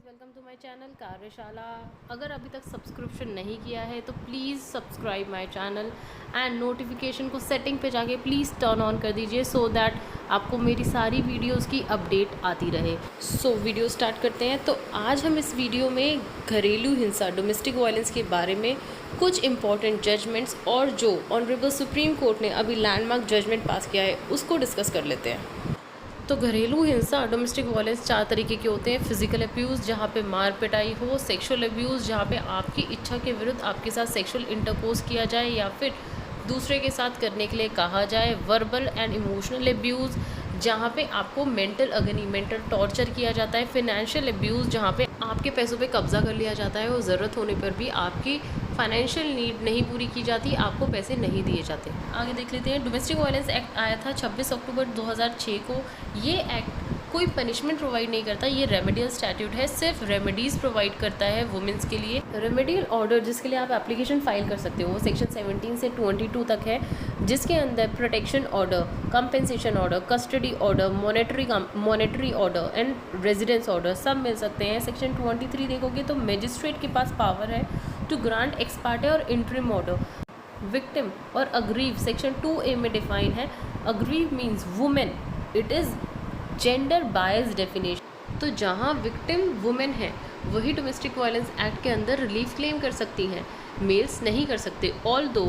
Welcome to my channel कार्यशाला। अगर अभी तक सब्सक्रिप्शन नहीं किया है तो please subscribe my channel and notification को सेटिंग पे जाके प्लीज़ टर्न ऑन कर दीजिए सो दैट आपको मेरी सारी वीडियोस की अपडेट आती रहे। सो वीडियो स्टार्ट करते हैं। तो आज हम इस वीडियो में घरेलू हिंसा डोमेस्टिक वायलेंस के बारे में कुछ इंपॉर्टेंट जजमेंट्स और जो ऑनरेबल सुप्रीम कोर्ट ने अभी लैंडमार्क जजमेंट पास किया है उसको डिस्कस कर लेते हैं। तो घरेलू हिंसा डोमेस्टिक वायलेंस 4 तरीके के होते हैं। फिजिकल अब्यूज़ जहाँ पे मार पिटाई हो, सेक्सुअल अब्यूज़ जहाँ पे आपकी इच्छा के विरुद्ध आपके साथ सेक्सुअल इंटरकोर्स किया जाए या फिर दूसरे के साथ करने के लिए कहा जाए, वर्बल एंड इमोशनल अब्यूज़ जहाँ पे आपको मेंटल अगनी मेंटल टॉर्चर किया जाता है, फिनेंशियल अब्यूज़ जहाँ पे आपके पैसों पे कब्जा कर लिया जाता है और ज़रूरत होने पर भी आपकी फाइनेंशियल नीड नहीं पूरी की जाती, आपको पैसे नहीं दिए जाते। आगे देख लेते हैं। डोमेस्टिक वायलेंस एक्ट आया था 26 अक्टूबर 2006 को। ये एक्ट कोई पनिशमेंट प्रोवाइड नहीं करता, ये रेमेडियल स्टैट्यूट है, सिर्फ रेमेडीज़ प्रोवाइड करता है वुमेंस के लिए। रेमेडियल ऑर्डर जिसके लिए आप एप्लीकेशन फाइल कर सकते हो वो सेक्शन 17 से 22 तक है, जिसके अंदर protection order, compensation order, custody order, monetary order and residence order सब मिल सकते हैं। सेक्शन 23 देखोगे तो मजिस्ट्रेट के पास पावर है टू ग्रांट एक्स पार्टे और इंटरिम ऑर्डर। विक्टिम और अग्रीव सेक्शन 2A में डिफाइन है। Aggrieved means women, it is gender bias definition. तो जहाँ विक्टिम वुमेन है वही डोमेस्टिक वायलेंस एक्ट के अंदर रिलीफ क्लेम कर सकती हैं, मेल्स नहीं कर सकते। ऑल्दो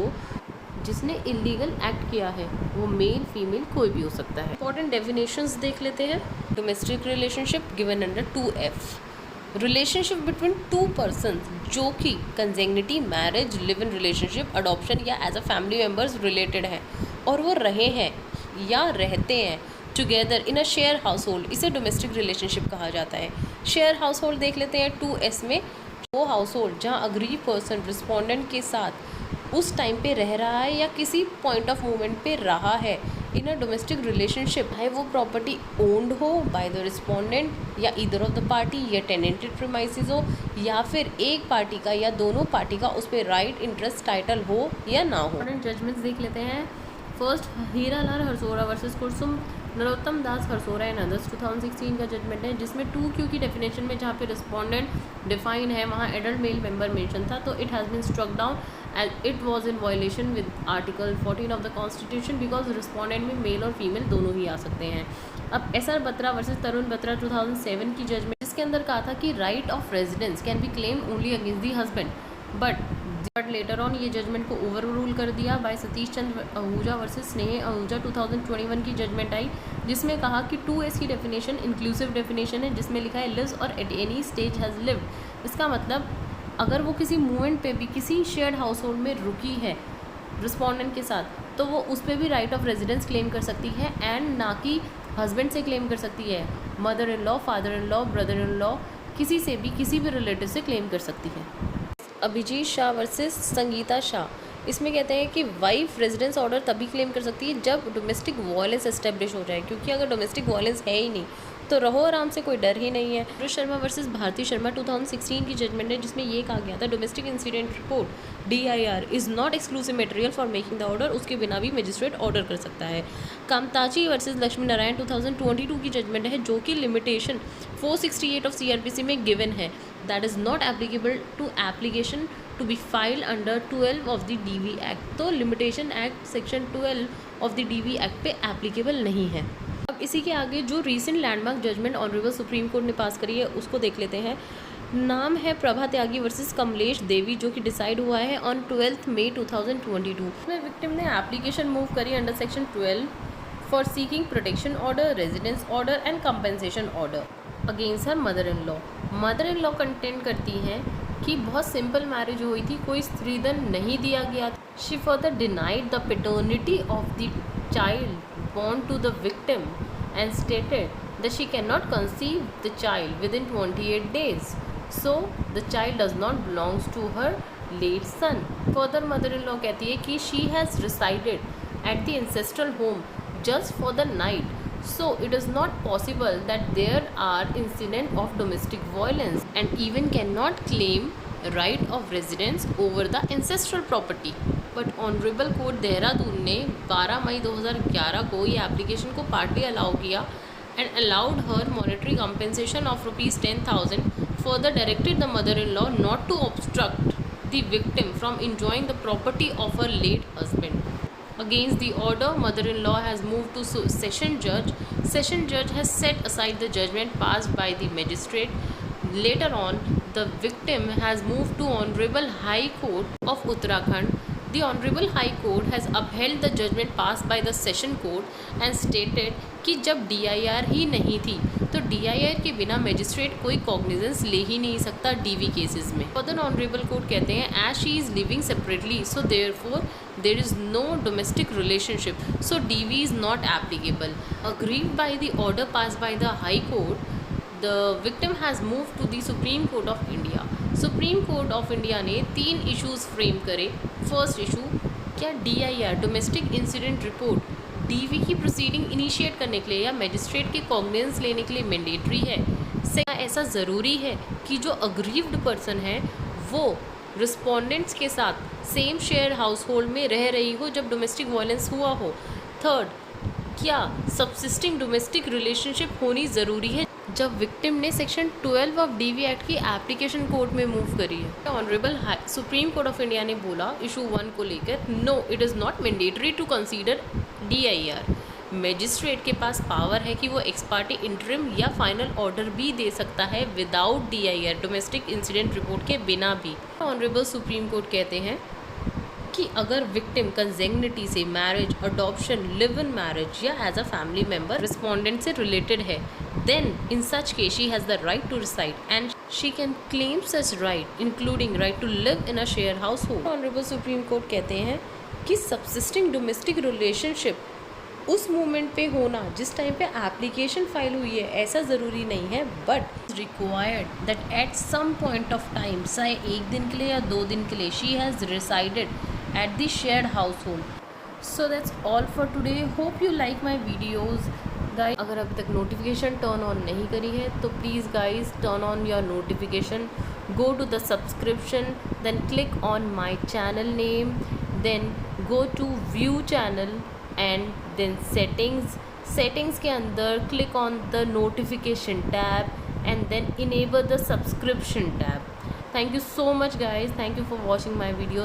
जिसने इलीगल एक्ट किया है वो मेल फीमेल कोई भी हो सकता है। इंपॉर्टेंट डेफिनेशंस देख लेते हैं। Domestic relationship given under 2F, relationship between two person जो कि consanguinity, marriage, live in relationship, adoption या as a family members related है और वो रहे हैं या रहते हैं together in a share household, इसे डोमेस्टिक रिलेशनशिप कहा जाता है। शेयर हाउस होल्ड देख लेते हैं 2S में। वो हाउस होल्ड जहाँ अग्री पर्सन रिस्पोंडेंट के साथ उस टाइम पे रह रहा है या किसी पॉइंट ऑफ मोमेंट पे रहा है इन अ डोमेस्टिक रिलेशनशिप, है वो प्रॉपर्टी ओन्ड हो बाय द रिस्पोंडेंट या ईदर ऑफ द पार्टी, या टेनेंटेड प्रीमाइसेस हो या फिर एक पार्टी का या दोनों पार्टी का उस पर राइट, इंटरेस्ट, टाइटल हो या ना हो। जजमेंट्स देख लेते हैं। First, Hiralal Harsora versus Kusum Narottam Das Harsora and others 2016 का जजमेंट है, जिसमें 2Q की डेफिनेशन में जहाँ पे रिस्पोंडेंट डिफाइन है वहाँ एडल्ट मेल मेंबर मेंशन था, तो it has been struck down as it was in violation with article 14 of the constitution because respondent में मेल और फीमेल दोनों ही आ सकते हैं। अब SR बत्रा वर्सेस तरुण बत्रा 2007 की जजमेंट, जिसके अंदर कहा था कि right of residence can be claim only against the husband, but later on ये जजमेंट को ओवर रूल कर दिया बाय सतीश चंद्र आहूजा वर्सेस स्नेह आहूजा 2021 की जजमेंट आई, जिसमें कहा कि 2S की डेफिनेशन इंक्लूसिव डेफिनेशन है, जिसमें लिखा है लिव्स और at any stage has lived. इसका मतलब अगर वो किसी मूवमेंट पे भी किसी शेयर्ड हाउस होल्ड में रुकी है रिस्पोंडेंट के साथ तो वो उस पर भी राइट ऑफ रेजिडेंस क्लेम कर सकती है एंड ना कि हस्बैंड से क्लेम कर सकती है। Mother in law, father in law, brother in law, किसी से भी किसी भी रिलेटिव से क्लेम कर सकती है। अभिजीत शाह वर्सेस संगीता शाह, इसमें कहते हैं कि वाइफ रेजिडेंस ऑर्डर तभी क्लेम कर सकती है जब डोमेस्टिक वायलेंस एस्टेब्लिश हो जाए, क्योंकि अगर डोमेस्टिक वायलेंस है ही नहीं तो रहो आराम से, कोई डर ही नहीं है। रुद्र शर्मा वर्सेस भारती शर्मा 2016 की जजमेंट है, जिसमें ये कहा गया था domestic incident report DIR is not exclusive material for making the order, उसके बिना भी मजिस्ट्रेट ऑर्डर कर सकता है। कामताची वर्सेस लक्ष्मी नारायण 2022 की जजमेंट है, जो कि लिमिटेशन 468 ऑफ CRPC में गिवन है, that is not applicable to application to be filed under 12 of the DV act. तो limitation act section 12 of the DV act पे एप्लीकेबल नहीं है। अब इसी के आगे जो recent landmark judgment honourable supreme court ने पास करी है उसको देख लेते हैं। नाम है प्रभा त्यागी वर्सेस कमलेश देवी, जो कि डिसाइड हुआ है ऑन 12 मई 2022। इसमें विक्टिम ने एप्लीकेशन मूव करी under section 12 for seeking protection order, residence order and compensation order against her mother in law. Mother in law content करती हैं कि बहुत सिंपल मैरिज हुई थी, कोई स्त्रीधन नहीं दिया गया था। She further denied the paternity of the child born to the victim and stated that she cannot conceive the child within 28 days, so the child does not belongs to her late son. Further mother-in-law कहती है कि she has resided at the ancestral home just for the night, so it is not possible that there are incident of domestic violence and even cannot claim right of residence over the ancestral property. But honourable court Dehradun ने 12 मई 2011 को ये application को partly allow किया and allowed her monetary compensation of ₹10,000 further directed the mother-in-law not to obstruct the victim from enjoying the property of her late husband. Against the order, mother-in-law has moved to session judge. Session judge has set aside the judgment passed by the magistrate. Later on, the victim has moved to Honorable High Court of Uttarakhand. The Honorable High Court has upheld the judgment passed by the Session Court and stated कि जब DIR ही नहीं थी तो DIR के बिना magistrate कोई cognizance ले ही नहीं सकता DV केसेस में। फर्दर ऑनरेबल कोर्ट कहते हैं as she is living separately so therefore there is no domestic relationship सो DV is not applicable. Aggrieved by the order pass by the high court, the victim has move to the supreme court of India. Supreme court of India ने 3 issues frame करे। First issue, क्या DIR domestic incident report DV की proceeding initiate करने के लिए या magistrate के cognizance लेने के लिए मैंडेटरी है। सेकंड, ऐसा ज़रूरी है कि जो अग्रीव्ड पर्सन है वो रिस्पोंडेंट्स के साथ सेम शेयर हाउस होल्ड में रह रही हो जब डोमेस्टिक वायलेंस हुआ हो। थर्ड, क्या सबसिस्टिंग डोमेस्टिक रिलेशनशिप होनी ज़रूरी है जब विक्टिम ने सेक्शन 12 ऑफ DV एक्ट की एप्लीकेशन कोर्ट में मूव करी है। Honourable supreme court of India ने बोला इशू 1 को लेकर, no it is not mandatory to consider DIR। Magistrate के पास पावर है कि वो एक्स पार्टी इंटरिम या फाइनल ऑर्डर भी दे सकता है without DIR domestic incident report के बिना भी। ऑनरेबल सुप्रीम कोर्ट कहते हैं कि अगर विक्टिम कंजेग्निटी से marriage, adoption, live in marriage या as a family member respondent से रिलेटेड है, then in such case she has the right to reside and she can claim such right including right to live in a share household. Honourable supreme court कहते हैं कि subsisting domestic relationship उस moment पे होना जिस time पे application file हुई है ऐसा ज़रूरी नहीं है, but required that at some point of time, चाहे 1 दिन के लिए या 2 दिन के लिए, she has resided at the shared household. So that's all for today. Hope you like my videos guys. अगर अभी तक नोटिफिकेशन टर्न ऑन नहीं करी है तो please guys turn on your notification, go to the subscription, then click on my channel name, then go to view channel and then settings के अंदर click on the notification tab and then enable the subscription tab. Thank you so much guys, thank you for watching my video.